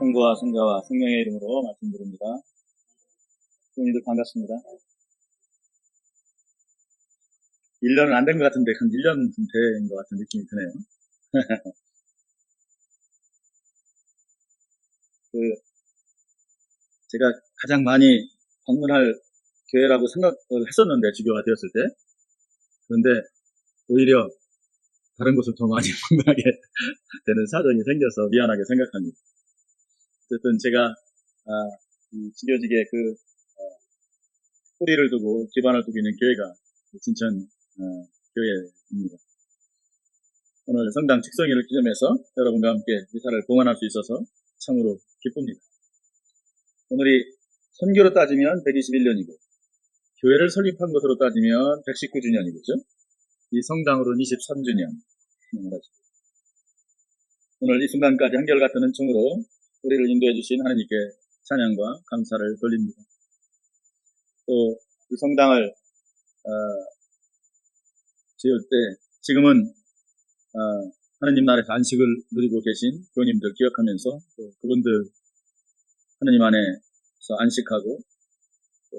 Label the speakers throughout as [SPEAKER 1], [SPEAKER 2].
[SPEAKER 1] 성부와 성자와 성령의 이름으로 말씀드립니다. 성도님들 반갑습니다. 1년은 안 된 것 같은데 한 1년 된 것 같은 느낌이 드네요. 제가 가장 많이 방문할 교회라고 생각을 했었는데, 주교가 되었을 때. 그런데 오히려 다른 곳을 더 많이 방문하게 되는 사정이 생겨서 미안하게 생각합니다. 어쨌든 제가 이 주교직에 뿌리를 두고 기반을 두고 있는 교회가 진천 교회입니다. 오늘 성당 축성일을 기념해서 여러분과 함께 미사를 봉헌할 수 있어서 참으로 기쁩니다. 오늘이 선교로 따지면 121년이고 교회를 설립한 것으로 따지면 119주년이겠죠. 이 성당으로는 23주년. 오늘 이 순간까지 한결같은 은총으로 우리를 인도해 주신 하나님께 찬양과 감사를 돌립니다. 또 이 성당을 지을 때 지금은 하나님 나라에서 안식을 누리고 계신 교우님들 기억하면서 또 그분들 하나님 안에서 안식하고 또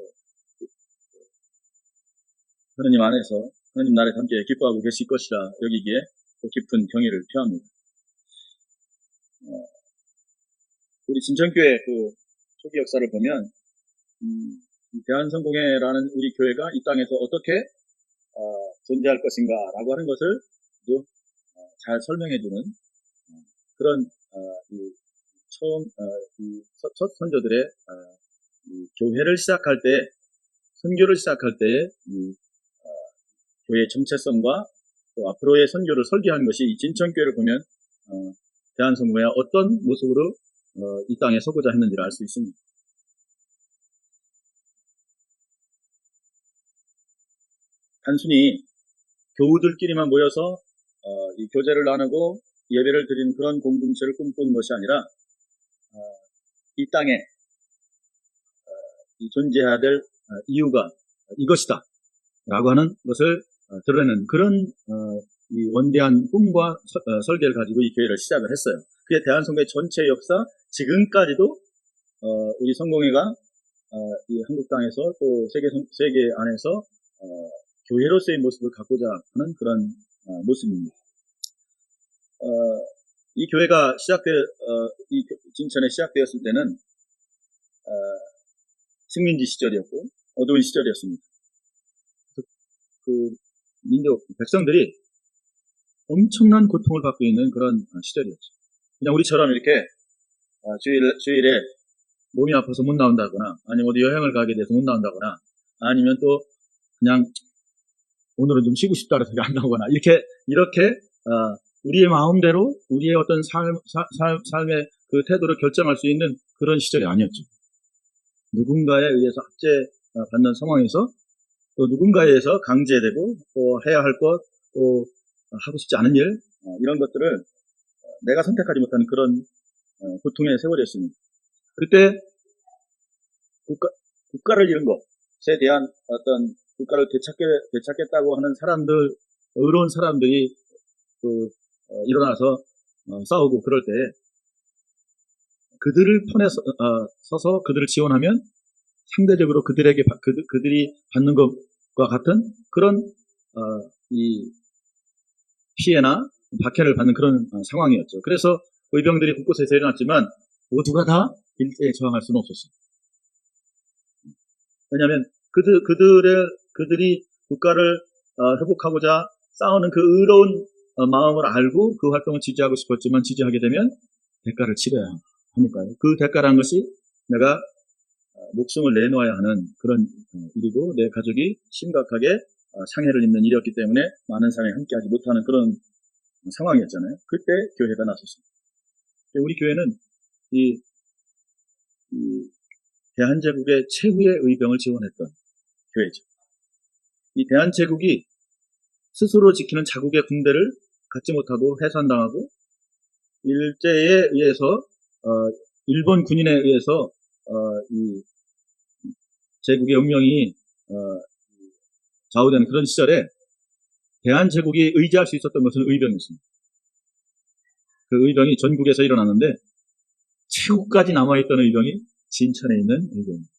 [SPEAKER 1] 하나님 안에서 하나님 나라에서 함께 기뻐하고 계실 것이라 여기기에 또 깊은 경의를 표합니다. 우리 진천교회 초기 역사를 보면 대한성공회라는 우리 교회가 이 땅에서 어떻게 존재할 것인가라고 하는 것을 잘 설명해주는 그런 첫 선조들의 교회를 시작할 때, 선교를 시작할 때 교회의 정체성과 또 앞으로의 선교를 설계한 것이 이 진천교회를 보면 대한성공회가 어떤 모습으로 이 땅에 서고자 했는지를 알 수 있습니다. 단순히 교우들끼리만 모여서 이 교제를 나누고 예배를 드리는 그런 공동체를 꿈꾸는 것이 아니라 이 땅에 존재해야 될 이유가 이것이다 라고 하는 것을 드러내는 그런 이 원대한 꿈과 설계를 가지고 이 교회를 시작을 했어요. 그게 대한성교회 전체 역사, 지금까지도 우리 성공회가 이 한국 땅에서 또 세계 안에서 교회로서의 모습을 갖고자 하는 그런 모습입니다. 이 교회가 이 진천에 시작되었을 때는 식민지 시절이었고 어두운 시절이었습니다. 민족 백성들이 엄청난 고통을 받고 있는 그런 시절이었죠. 그냥 우리처럼 이렇게 주일에 몸이 아파서 못 나온다거나 아니면 어디 여행을 가게 돼서 못 나온다거나 아니면 또 그냥 오늘은 좀 쉬고 싶다 그래서 안 나오거나 이렇게 우리의 마음대로 우리의 어떤 삶의 그 태도를 결정할 수 있는 그런 시절이 아니었죠. 누군가에 의해서 압제받는 상황에서 또 누군가에 의해서 강제되고 또 해야 할 것, 또 하고 싶지 않은 일, 이런 것들을 내가 선택하지 못하는 그런 고통의 세월이었습니다. 그때 국가를 잃은 것에 대한 어떤 국가를 되찾겠다고 하는 사람들, 의로운 사람들이 일어나서 싸우고 그럴 때 그들을 편에 서서 그들을 지원하면 상대적으로 그들이 받는 것과 같은 그런 이 피해나 박해를 받는 그런 상황이었죠. 그래서 의병들이 곳곳에서 일어났지만 모두가 다 일제에 저항할 수는 없었어요. 왜냐하면 그들이 국가를 회복하고자 싸우는 그 의로운 마음을 알고 그 활동을 지지하고 싶었지만 지지하게 되면 대가를 치러야 하니까요. 그 대가라는 것이 내가 목숨을 내놓아야 하는 그런 일이고 내 가족이 심각하게 상해를 입는 일이었기 때문에 많은 사람이 함께하지 못하는 그런 상황이었잖아요. 그때 교회가 나섰습니다. 우리 교회는 이 대한제국의 최후의 의병을 지원했던 교회죠. 이 대한제국이 스스로 지키는 자국의 군대를 갖지 못하고 해산당하고 일제에 의해서 일본 군인에 의해서 이 제국의 운명이 좌우되는 그런 시절에 대한제국이 의지할 수 있었던 것은 의병이었습니다. 그 의병이 전국에서 일어났는데 최후까지 남아있던 의병이 진천에 있는 의병입니다.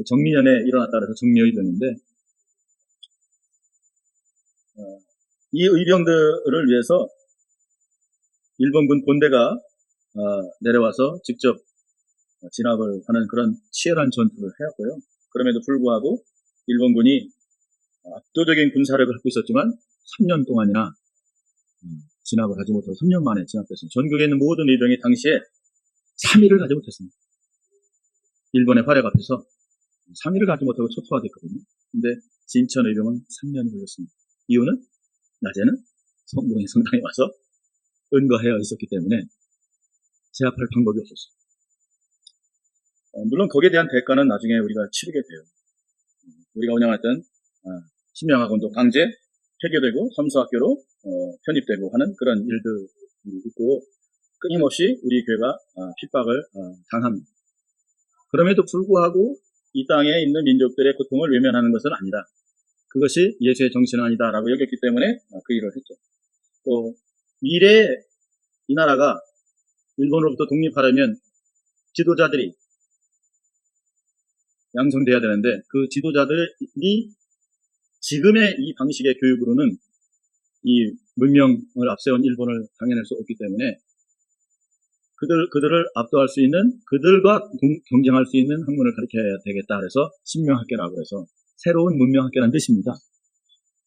[SPEAKER 1] 정미년에 일어났다 그래서 정미의병인데, 이 의병들을 위해서 일본군 본대가 내려와서 직접 진압을 하는 그런 치열한 전투를 해왔고요. 그럼에도 불구하고 일본군이 압도적인 군사력을 갖고 있었지만 3년 동안이나 진압을 하지 못하고 3년 만에 진압됐습니다. 전국에 있는 모든 의병이 당시에 3일을 가지 못했습니다. 일본의 활약 앞에서 3일을 가지 못하고 초토화됐거든요. 근데 진천 의병은 3년이 걸렸습니다. 이유는 낮에는 성공의 성당에 와서 은거하여 있었기 때문에 제압할 방법이 없었어요. 물론 거기에 대한 대가는 나중에 우리가 치르게 돼요. 우리가 운영했던 신명학원도 강제 폐교되고 섬수학교로 편입되고 하는 그런 일들이 있고 끊임없이 우리 교회가 핍박을 당합니다. 그럼에도 불구하고 이 땅에 있는 민족들의 고통을 외면하는 것은 아니다. 그것이 예수의 정신은 아니다라고 여겼기 때문에 그 일을 했죠. 또 미래에 이 나라가 일본으로부터 독립하려면 지도자들이 양성돼야 되는데 그 지도자들이 지금의 이 방식의 교육으로는 이 문명을 앞세운 일본을 당해낼 수 없기 때문에 그들을 압도할 수 있는, 그들과 경쟁할 수 있는 학문을 가르쳐야 되겠다 그래서 신명학교라고 해서 새로운 문명학교라는 뜻입니다.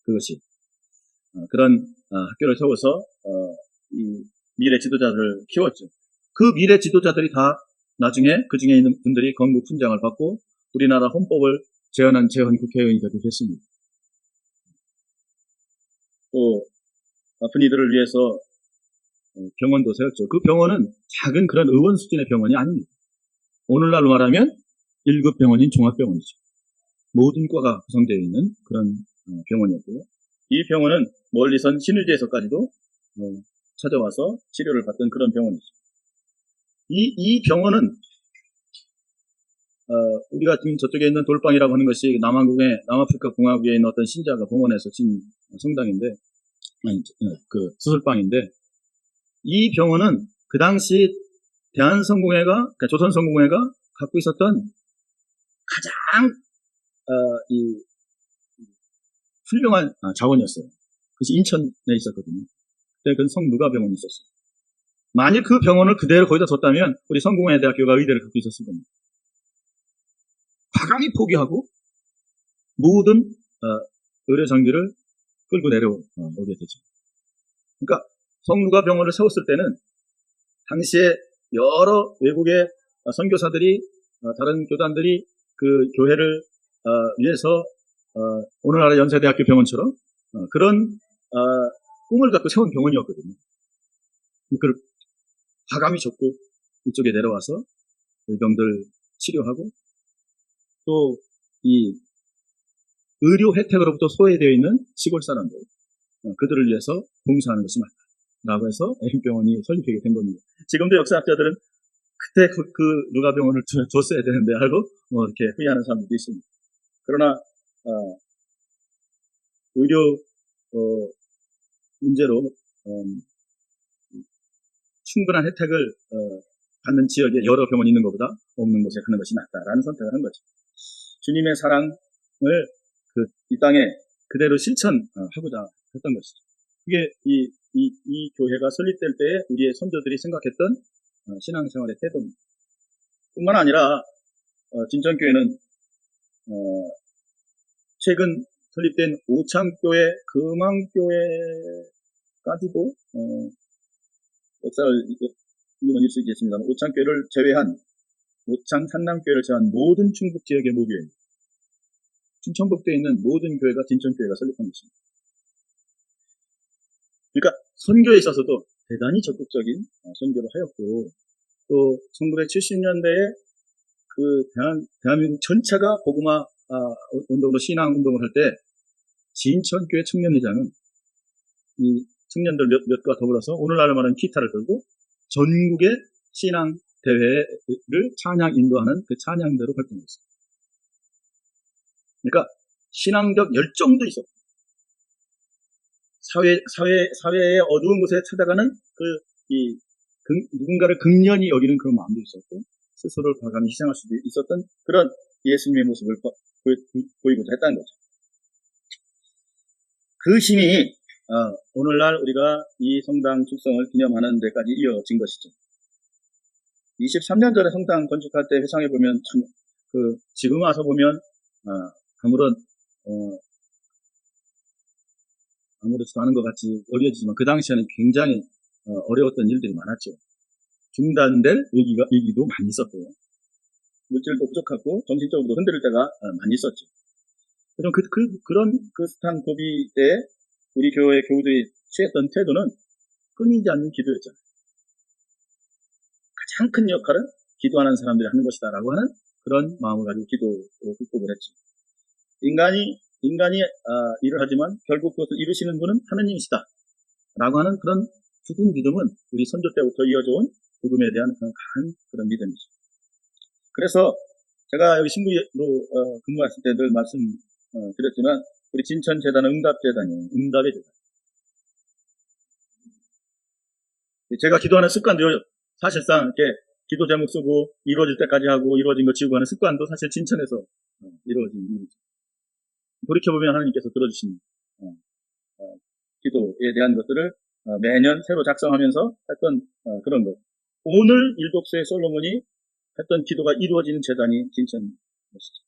[SPEAKER 1] 그것이 그런 학교를 세워서 이 미래 지도자들을 키웠죠. 그 미래 지도자들이 다 나중에 그 중에 있는 분들이 건국 훈장을 받고 우리나라 헌법을 제안한 재헌 국회의원이 되기도 했습니다. 또 아픈 이들을 위해서 병원도 세웠죠. 그 병원은 작은 그런 의원 수준의 병원이 아닙니다. 오늘날로 말하면 1급 병원인 종합병원이죠. 모든 과가 구성되어 있는 그런 병원이었고요. 이 병원은 멀리선 신의지에서까지도 찾아와서 치료를 받던 그런 병원이죠. 이 병원은 우리가 지금 저쪽에 있는 돌방이라고 하는 것이 남아프리카 공화국에 있는 어떤 신자가 봉헌해서 지은 성당인데, 그 수술방인데, 이 병원은 그 당시 대한성공회가, 그러니까 조선성공회가 갖고 있었던 가장 이 훌륭한 자원이었어요. 그것이 인천에 있었거든요. 그때 그 성누가병원이 있었어요. 만일 그 병원을 그대로 거기다 뒀다면 우리 성공회대학교가 의대를 갖고 있었을 겁니다. 과감히 포기하고 모든 의료 장비를 끌고 내려오게 되죠. 그러니까 성누가병원을 세웠을 때는 당시에 여러 외국의 선교사들이 다른 교단들이 그 교회를 위해서 오늘날의 연세대학교 병원처럼 그런 꿈을 갖고 세운 병원이었거든요. 그걸 과감히 접고 이쪽에 내려와서 의병들 치료하고 또 이 의료 혜택으로부터 소외되어 있는 시골 사람들 그들을 위해서 봉사하는 것이 맞다라고 해서 A병원이 설립하게 된 겁니다. 지금도 역사학자들은 그때 그 누가병원을 줬어야 되는데 하고 이렇게 후회하는 사람들도 있습니다. 그러나 의료 문제로 충분한 혜택을 받는 지역에 여러 병원이 있는 것보다 없는 곳에 가는 것이 낫다라는 선택을 한 거죠. 주님의 사랑을 이 땅에 그대로 실천하고자 했던 것이죠. 이게 이 교회가 설립될 때에 우리의 선조들이 생각했던 신앙생활의 태도입니다. 뿐만 아니라 진천교회는 최근 설립된 오창교회, 금왕교회까지도 역사를 이용할 수 있겠습니다만 오창교회를 제외한 오창 산남교회를 제외한 모든 충북 지역의 모교회입니다. 충청북도에 있는 모든 교회가 진천교회가 설립한 것입니다. 그러니까 선교에 있어서도 대단히 적극적인 선교를 하였고 또 1970년대에 그 대한민국 전체가 복음화 운동으로 신앙 운동을 할 때 진천교회 청년회장은 이 청년들 몇과 더불어서 오늘날로 말하는 기타를 들고 전국의 신앙 대회를 찬양 인도하는 그 찬양대로 활동했습니다. 그러니까 신앙적 열정도 있었고 사회의 어두운 곳에 찾아가는 그 누군가를 극렬히 여기는 그런 마음도 있었고, 스스로를 과감히 희생할 수도 있었던 그런 예수님의 모습을 보이고자 했다는 거죠. 그 힘이 오늘날 우리가 이 성당 축성을 기념하는 데까지 이어진 것이죠. 23년 전에 성당 건축할 때 회상해보면 참, 지금 와서 보면, 아무렇지도 않은 것 같이 어려지지만 그 당시에는 굉장히 어려웠던 일들이 많았죠. 중단될 위기도 많이 있었고요. 물질도 부족하고 정신적으로도 흔들릴 때가 많이 있었죠. 그런 스탄 고비 때 우리 교회 교우들이 취했던 태도는 끊이지 않는 기도였잖아요. 가장 큰 역할은 기도하는 사람들이 하는 것이다라고 하는 그런 마음을 가지고 기도로 극복을 했죠. 인간이 일을 하지만 결국 그것을 이루시는 분은 하느님이시다 라고 하는 그런 굳은 믿음은 우리 선조 때부터 이어져 온 복음에 대한 강한 그런 믿음이죠. 그래서 제가 여기 신부로 근무했을 때 늘 말씀드렸지만 우리 진천재단은 응답재단이에요. 응답의 재단. 제가 기도하는 습관도 사실상 이렇게 기도 제목 쓰고 이루어질 때까지 하고 이루어진 거 지우고 하는 습관도 사실 진천에서 이루어진 일이죠. 돌이켜보면 하나님께서 들어주신 기도에 대한 것들을 매년 새로 작성하면서 했던 그런 것. 오늘 일독수의 솔로몬이 했던 기도가 이루어지는 재단이 진천 것이죠.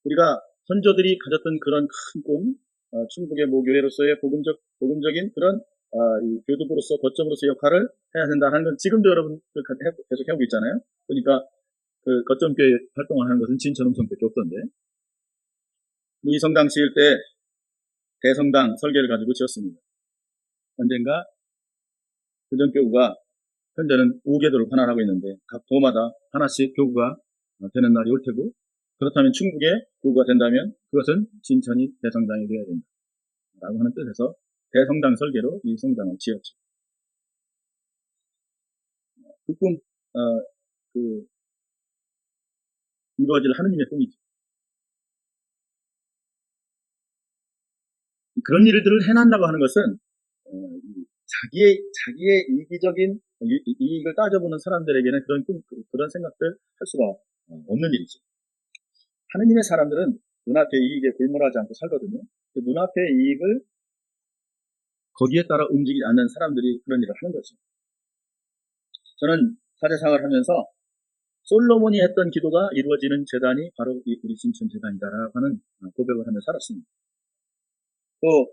[SPEAKER 1] 우리가 선조들이 가졌던 그런 큰 꿈, 충북의 모교회로서의 복음적인 그런 이 교도부로서 거점으로서 역할을 해야 된다는 건 지금도 여러분들 계속 해오고 있잖아요. 그러니까 그 거점교회 활동을 하는 것은 진천음성밖에 없던데, 이 성당 지을 때 대성당 설계를 가지고 지었습니다. 언젠가 교정교구가 현재는 5개도를 관할하고 있는데 각 도마다 하나씩 교구가 되는 날이 올 테고, 그렇다면 충북에 교구가 된다면 그것은 진천이 대성당이 되어야 된다 라고 하는 뜻에서 대성당 설계로 이 성당을 지었죠. 그 꿈, 이루어질 하느님의 꿈이죠. 그런 일들을 해낸다고 하는 것은 자기의 이기적인 이익을 따져보는 사람들에게는 그런 생각들 할 수가 없는 일이죠. 하느님의 사람들은 눈앞의 이익에 골몰하지 않고 살거든요. 그 눈앞의 이익을 거기에 따라 움직이지 않는 사람들이 그런 일을 하는 거죠. 저는 사제상을 하면서 솔로몬이 했던 기도가 이루어지는 재단이 바로 우리 진천 재단이다라고 하는 고백을 하며 살았습니다. 또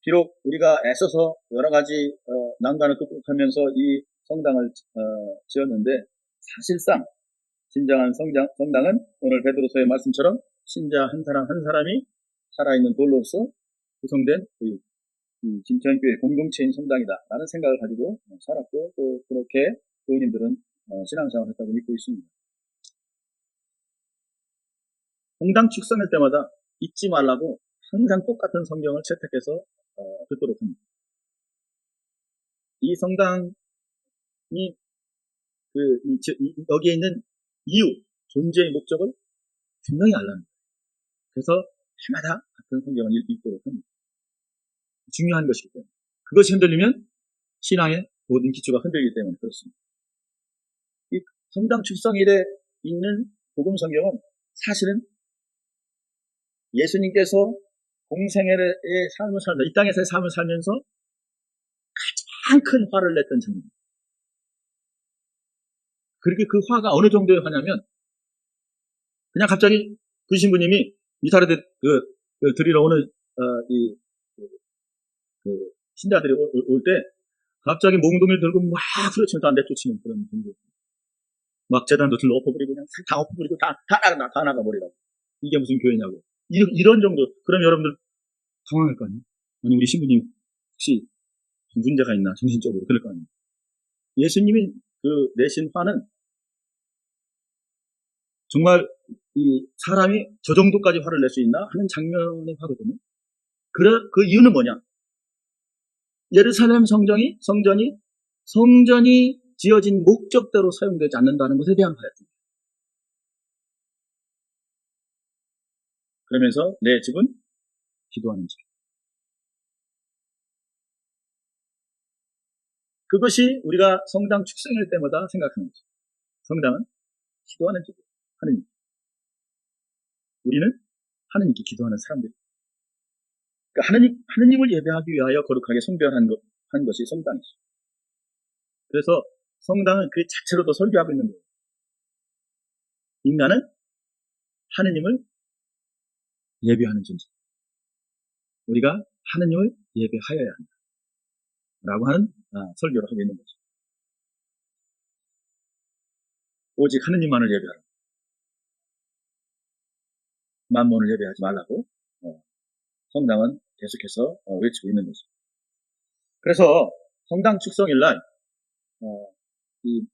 [SPEAKER 1] 비록 우리가 애써서 여러 가지 난관을 극복하면서 이 성당을 지었는데, 사실상 진정한 성당은 오늘 베드로서의 말씀처럼 신자 한 사람 한 사람이 살아있는 돌로서 구성된 이 진천교회 공동체인 성당이다라는 생각을 가지고 살았고, 또 그렇게 교우님들은 신앙생활을 했다고 믿고 있습니다. 성당 축성할 때마다 잊지 말라고 항상 똑같은 성경을 채택해서 듣도록 합니다. 이 성당이 여기에 있는 이유, 존재의 목적을 분명히 알라는 거예요. 그래서 해마다 같은 성경을 읽도록 합니다. 중요한 것이기 때문에. 그것이 흔들리면 신앙의 모든 기초가 흔들리기 때문에 그렇습니다. 이 성당 축성일에 있는 복음 성경은 사실은 예수님께서 공생애의 삶을 살다, 이 땅에서의 삶을 살면서 가장 큰 화를 냈던 장면입니다. 그렇게 그 화가 어느 정도의 화냐면, 그냥 갑자기 그 신부님이 미사를 드리러 오는 신자들이 올 때 갑자기 몽둥이를 들고 막 후려치면서 안 내쫓이는 그런 분들, 막 재단도 들러 엎어버리고 그냥 다 엎어버리고 다 나가버리라고. 이게 무슨 교회냐고. 이런 정도. 그럼 여러분들 당황할 거 아니에요? 아니, 우리 신부님 혹시 문제가 있나 정신적으로 그럴 거 아니에요? 예수님이 내신 화는 정말 이 사람이 저 정도까지 화를 낼 수 있나 하는 장면의 화거든요. 그 이유는 뭐냐? 예루살렘 성전이 지어진 목적대로 사용되지 않는다는 것에 대한 화였습니다. 그러면서 내 집은 기도하는 집. 그것이 우리가 성당 축성일 때마다 생각하는 거죠. 성당은 기도하는 집이에요. 하느님. 우리는 하느님께 기도하는 사람들. 그러니까 하느님을 예배하기 위하여 거룩하게 성별한 한 것이 성당이죠. 그래서 성당은 그 자체로도 설교하고 있는 거예요. 인간은 하느님을 예배하는 존재. 우리가 하느님을 예배하여야 한다. 라고 하는 설교를 하고 있는 거죠. 오직 하느님만을 예배하라. 만몬을 예배하지 말라고 성당은 계속해서 외치고 있는 거죠. 그래서 성당 축성일날 이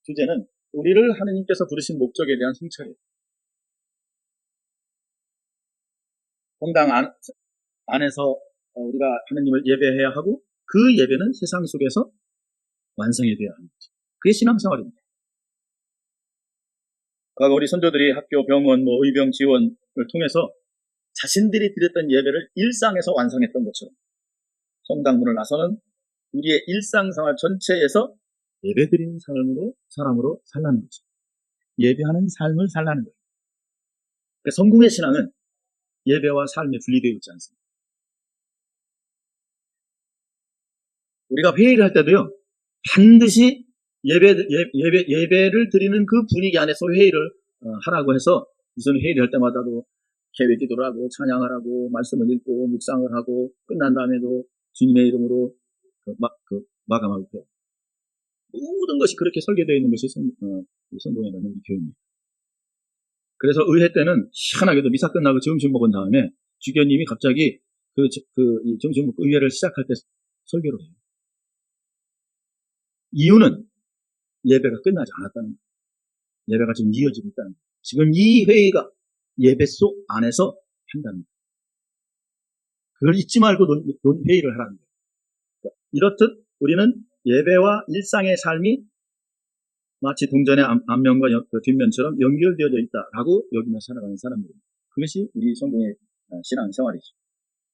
[SPEAKER 1] 주제는 우리를 하느님께서 부르신 목적에 대한 성찰이에요. 성당 안에서 우리가 하느님을 예배해야 하고 그 예배는 세상 속에서 완성이 되어야 하는 거죠. 그게 신앙생활입니다. 과거 우리 선조들이 학교, 병원, 의병 지원을 통해서 자신들이 드렸던 예배를 일상에서 완성했던 것처럼 성당문을 나서는 우리의 일상생활 전체에서 예배드리는 사람으로 살라는 거죠. 예배하는 삶을 살라는 거예요. 그러니까 성공의 신앙은 예배와 삶에 분리되어 있지 않습니다. 우리가 회의를 할 때도요, 반드시 예배를 드리는 그 분위기 안에서 회의를 하라고 해서 무슨 회의를 할 때마다도 계획 기도를 하고 찬양을 하고 말씀을 읽고 묵상을 하고 끝난 다음에도 주님의 이름으로 마감하고 있어요. 모든 것이 그렇게 설계되어 있는 것이 성공이라는 교회입니다. 그래서 의회 때는 희한하게도 미사 끝나고 점심 먹은 다음에 주교님이 갑자기 이 점심 먹고 의회를 시작할 때 설교를 해요. 이유는 예배가 끝나지 않았다는 거예요. 예배가 지금 이어지고 있다는 거예요. 지금 이 회의가 예배 속 안에서 한다는 거예요. 그걸 잊지 말고 회의를 하라는 거예요. 이렇듯 우리는 예배와 일상의 삶이 마치 동전의 앞면과 뒷면처럼 연결되어져 있다라고 여기며 살아가는 사람들입니다. 그것이 우리 성공의 신앙생활이죠.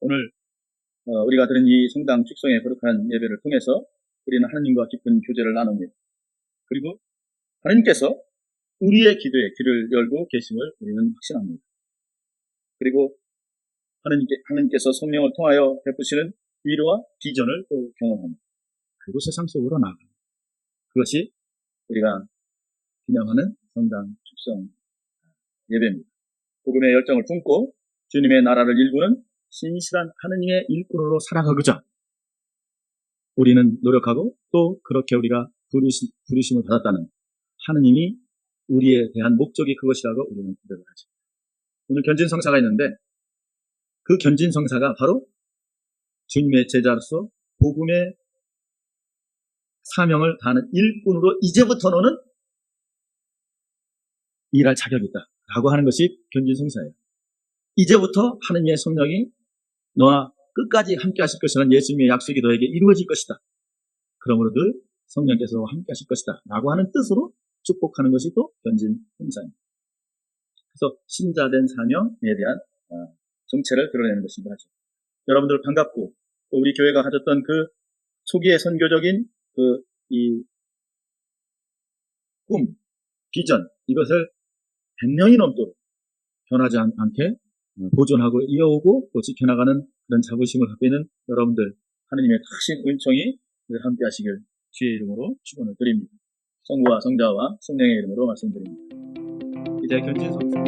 [SPEAKER 1] 오늘 우리가 들은 이 성당 축성의 거룩한 예배를 통해서 우리는 하나님과 깊은 교제를 나눕니다. 그리고 하나님께서 우리의 기도에 귀를 열고 계심을 우리는 확신합니다. 그리고 하나님께서 성령을 통하여 베푸시는 위로와 비전을 또 경험합니다. 그리고 세상 속으로 나아갑니다. 그것이 우리가 기념하는 성당 축성 예배입니다. 복음의 열정을 품고 주님의 나라를 일구는 신실한 하느님의 일꾼으로 살아가고자 우리는 노력하고 또 그렇게 우리가 부르심을 받았다는 하느님이 우리에 대한 목적이 그것이라고 우리는 고백을 하죠. 오늘 견진성사가 있는데 그 견진성사가 바로 주님의 제자로서 복음의 사명을 다하는 일꾼으로 이제부터 너는 일할 자격이 있다 라고 하는 것이 견진성사예요. 이제부터 하느님의 성령이 너와 끝까지 함께 하실 것이라는 예수님의 약속이 너에게 이루어질 것이다. 그러므로 늘 성령께서 함께 하실 것이다 라고 하는 뜻으로 축복하는 것이 또 견진성사입니다. 그래서 신자된 사명에 대한 정체를 드러내는 것이기도 하죠. 여러분들 반갑고 또 우리 교회가 가졌던 그 초기의 선교적인 이 꿈, 비전 이것을 100년이 넘도록 변하지 않게 보존하고 이어오고 또 지켜나가는 그런 자부심을 갖고 있는 여러분들 하느님의 크신 은총이 늘 함께 하시길 주의 이름으로 축원을 드립니다. 성부와 성자와 성령의 이름으로 말씀드립니다. 이제 견진성사